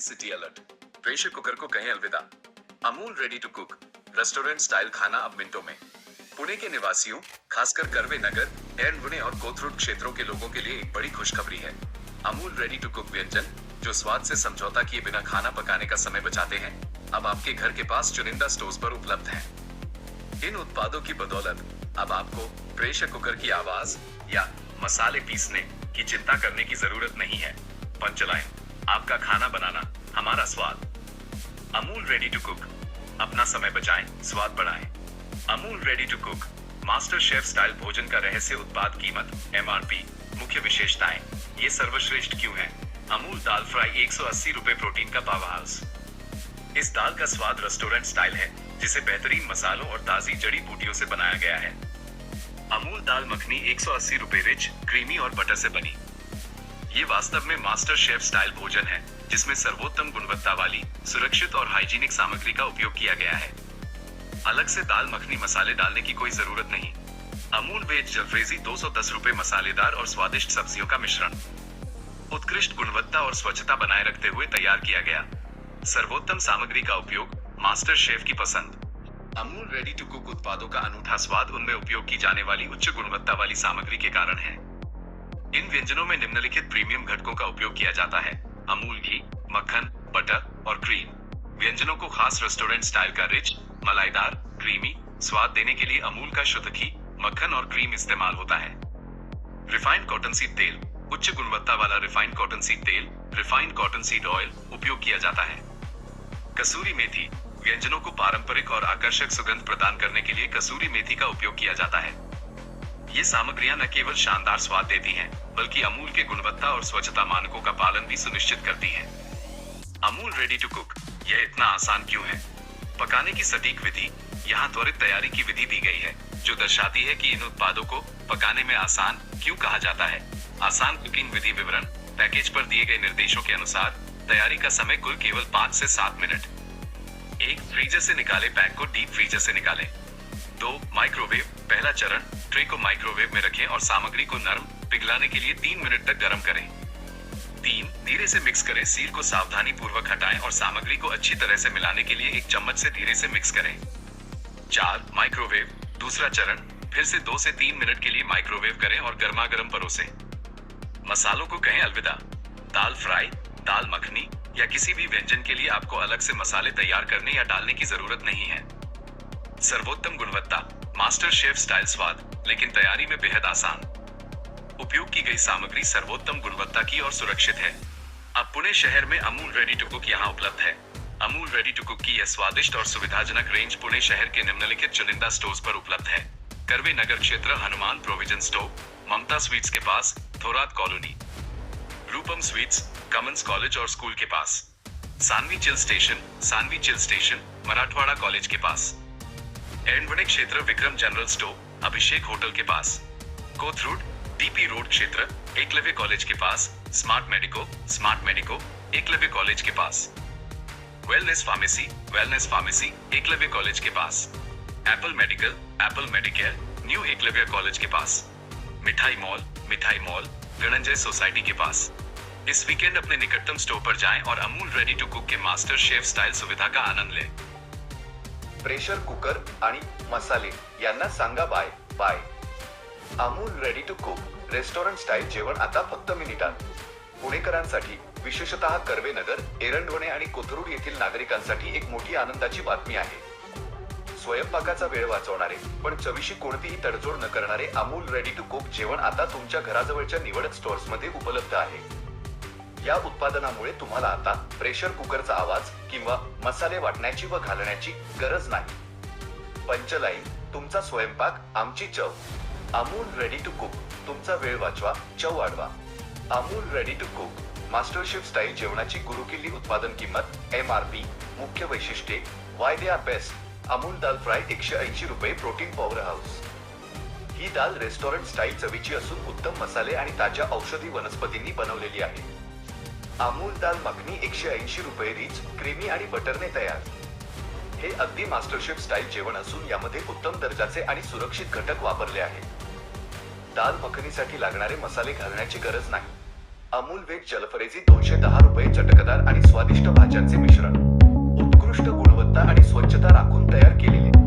City alert, pressure cooker को कहें अलविदा। Amul ready to cook restaurant style खाना अब मिनटों में। पुणे के निवासियों, खासकर कर्वे नगर, एरंडवणे और कोथरूड क्षेत्रों के लोगों के लिए एक बड़ी खुशखबरी है। अमूल रेडी टू कुक व्यंजन, जो स्वाद से समझौता किए बिना खाना पकाने का समय बचाते हैं, अब आपके घर के पास चुनिंदा स्टोर्स पर उपलब्ध हैं। इन उत्पादों की बदौलत अब आपको प्रेशर कुकर की आवाज या मसाले पीसने की चिंता करने की जरूरत नहीं है। पंचलाइन, आपका खाना बनाना, हमारा स्वाद। अमूल रेडी टू कुक, अपना समय बचाएं, स्वाद बढ़ाएं। Amul ready to cook master chef style भोजन का रहस्य। उत्पाद कीमत, MRP। मुख्य विशेषताएं, ये सर्वश्रेष्ठ क्यों है? अमूल दाल फ्राई 180 रुपए, प्रोटीन का पावर हाउस। इस दाल का स्वाद रेस्टोरेंट स्टाइल है, जिसे बेहतरीन मसालों और ताजी जड़ी बूटियों से बनाया गया है। अमूल दाल मखनी 180 रुपए, रिच, क्रीमी और बटर से बनी। ये वास्तव में मास्टर शेफ स्टाइल भोजन है, जिसमें सर्वोत्तम गुणवत्ता वाली, सुरक्षित और हाइजीनिक सामग्री का उपयोग किया गया है। अलग से दाल मखनी मसाले डालने की कोई जरूरत नहीं। अमूल वेज जलफ्रेजी 210 रुपए, मसालेदार और स्वादिष्ट सब्जियों का मिश्रण। उत्कृष्ट गुणवत्ता और स्वच्छता बनाए रखते हुए तैयार किया गया। सर्वोत्तम सामग्री का उपयोग, मास्टर शेफ की पसंद। अमूल रेडी टू कुक उत्पादों का अनूठा स्वाद उनमें उपयोग की जाने वाली उच्च गुणवत्ता वाली सामग्री के कारण है। इन व्यंजनों में निम्नलिखित प्रीमियम घटकों का उपयोग किया जाता है: अमूल घी, मक्खन, बटर और क्रीम। व्यंजनों को खास रेस्टोरेंट स्टाइल का रिच, मलाईदार, क्रीमी स्वाद देने के लिए अमूल का शुद्ध घी, मक्खन और क्रीम इस्तेमाल होता है। रिफाइंड कॉटन सीड तेल, उच्च गुणवत्ता वाला रिफाइंड कॉटन सीड तेल, रिफाइंड कॉटन सीड ऑयल उपयोग किया जाता है। कसूरी मेथी, व्यंजनों को पारंपरिक और आकर्षक सुगंध प्रदान करने के लिए कसूरी मेथी का उपयोग किया जाता है। ये सामग्रियां न केवल शानदार स्वाद देती हैं, बल्कि अमूल के गुणवत्ता और स्वच्छता मानकों का पालन भी सुनिश्चित करती हैं। अमूल रेडी टू कुक, यह इतना आसान क्यों है? पकाने की सटीक विधि, यहाँ त्वरित तैयारी की विधि दी गई है, जो दर्शाती है कि इन उत्पादों को पकाने में आसान क्यों कहा जाता है। आसान कुकिंग विधि विवरण, पैकेज पर दिए गए निर्देशों के अनुसार तैयारी का समय कुल केवल 5 से 7 मिनट। 1. फ्रीजर से निकाले पैक को डीप फ्रीजर से निकालें। 2. माइक्रोवेव, पहला चरण, ट्रे को माइक्रोवेव में रखें और सामग्री को नरम पिघलाने के लिए 3 मिनट तक गर्म करें। 3. धीरे से मिक्स करें, सील को सावधानी पूर्वक हटाएं और सामग्री को अच्छी तरह से मिलाने के लिए एक चम्मच से धीरे से मिक्स करें। 4. माइक्रोवेव, दूसरा चरण, फिर से 2 से 3 मिनट के लिए माइक्रोवेव करें और गर्मा गर्म परोसें। मसालों को कहें अलविदा। दाल फ्राई, दाल मखनी या किसी भी व्यंजन के लिए आपको अलग से मसाले तैयार करने या डालने की जरूरत नहीं है। सर्वोत्तम गुणवत्ता, मास्टर शेफ स्टाइल स्वाद, लेकिन तैयारी में बेहद आसान। उपयोग की गई सामग्री सर्वोत्तम गुणवत्ता की और सुरक्षित है। अब पुणे शहर में अमूल रेडी टू कुक यहाँ उपलब्ध है। अमूल रेडी टू कुक की यह स्वादिष्ट और सुविधाजनक रेंज पुणे शहर के निम्नलिखित चुनिंदा स्टोर्स पर उपलब्ध है: कर्वे नगर क्षेत्र, Hanuman provision store, Mamta sweets के पास, Thorat colony, Roopam sweets, commons college और स्कूल के पास, Sanvi chill station, Marathwada college के पास, एरंडवणे क्षेत्र, Vikram general store, Abhishek hotel के पास, कोथरूड, DP रोड क्षेत्र, एकलव्य कॉलेज के पास, स्मार्ट मेडिको, एकलव्य कॉलेज के पास, वेलनेस फार्मेसी, एकलव्य कॉलेज के पास, Apple medicare, new Eklavya college के पास, मिठाई मॉल, गणंजय सोसाइटी के पास। इस वीकेंड अपने निकटतम स्टोर पर जाएं और अमूल रेडी टू कुक के मास्टर शेफ स्टाइल सुविधा का आनंद लें। प्रेशर कुकर आणि मसाले यांना सांगा bye bye. Amul ready to cook restaurant style जेवण आता फक्त मिनिटात। पुणेकरांसाठी, विशेषतः कर्वे नगर, एरंडवणे आणि कोथरूड येथील नागरिकांसाठी एक मोठी आनंदाची बातमी आहे। स्वयंपाकाचा वेळ वाचवणारे पण चवीशी कोणतीही तडजोड न करणारे अमूल रेडी टू कुक जेवण आता तुमच्या घराजवळच्या निवडक स्टोअर्स मध्ये उपलब्ध आहे। या उत्पादनामुळे तुम्हाला आता प्रेशर कुकरचा आवाज किंवा मसाले वाटण्याची व घालण्याची गरज नाही। पंचलाईन, तुमचा स्वयंपाक आमची चव। अमूल रेडी टू कुक, तुमचा वेळ वाचवा, चव वाढवा। Amul ready to cook master chef style जेवणाची गुरुकिल्ली। उत्पादन किंमत, MRP। मुख्य वैशिष्ट्ये, why they are best. Amul dal fry 180 रुपये, प्रोटीन पॉवर हाऊस। ही दाल रेस्टोरंट स्टाईल चवीची असून उत्तम मसाले आणि ताज्या औषधी वनस्पतींनी बनवलेली आहे। अमूल दाल मखनी 180 रुपये, रिच, क्रीमी आणि बटरने तयार। हे अगदी मास्टर शेफ स्टाईल जेवण असून यामध्ये उत्तम दर्जाचे आणि सुरक्षित घटक वापरले आहेत। दाल मखनीसाठी लागणारे मसाले घालण्याची गरज नाही। अमूल व्हेज जलफरेजी 210 रुपये. चटकदार आणि स्वादिष्ट भाज्यांचे मिश्रण, उत्कृष्ट गुणवत्ता आणि स्वच्छता राखून तयार केलेले.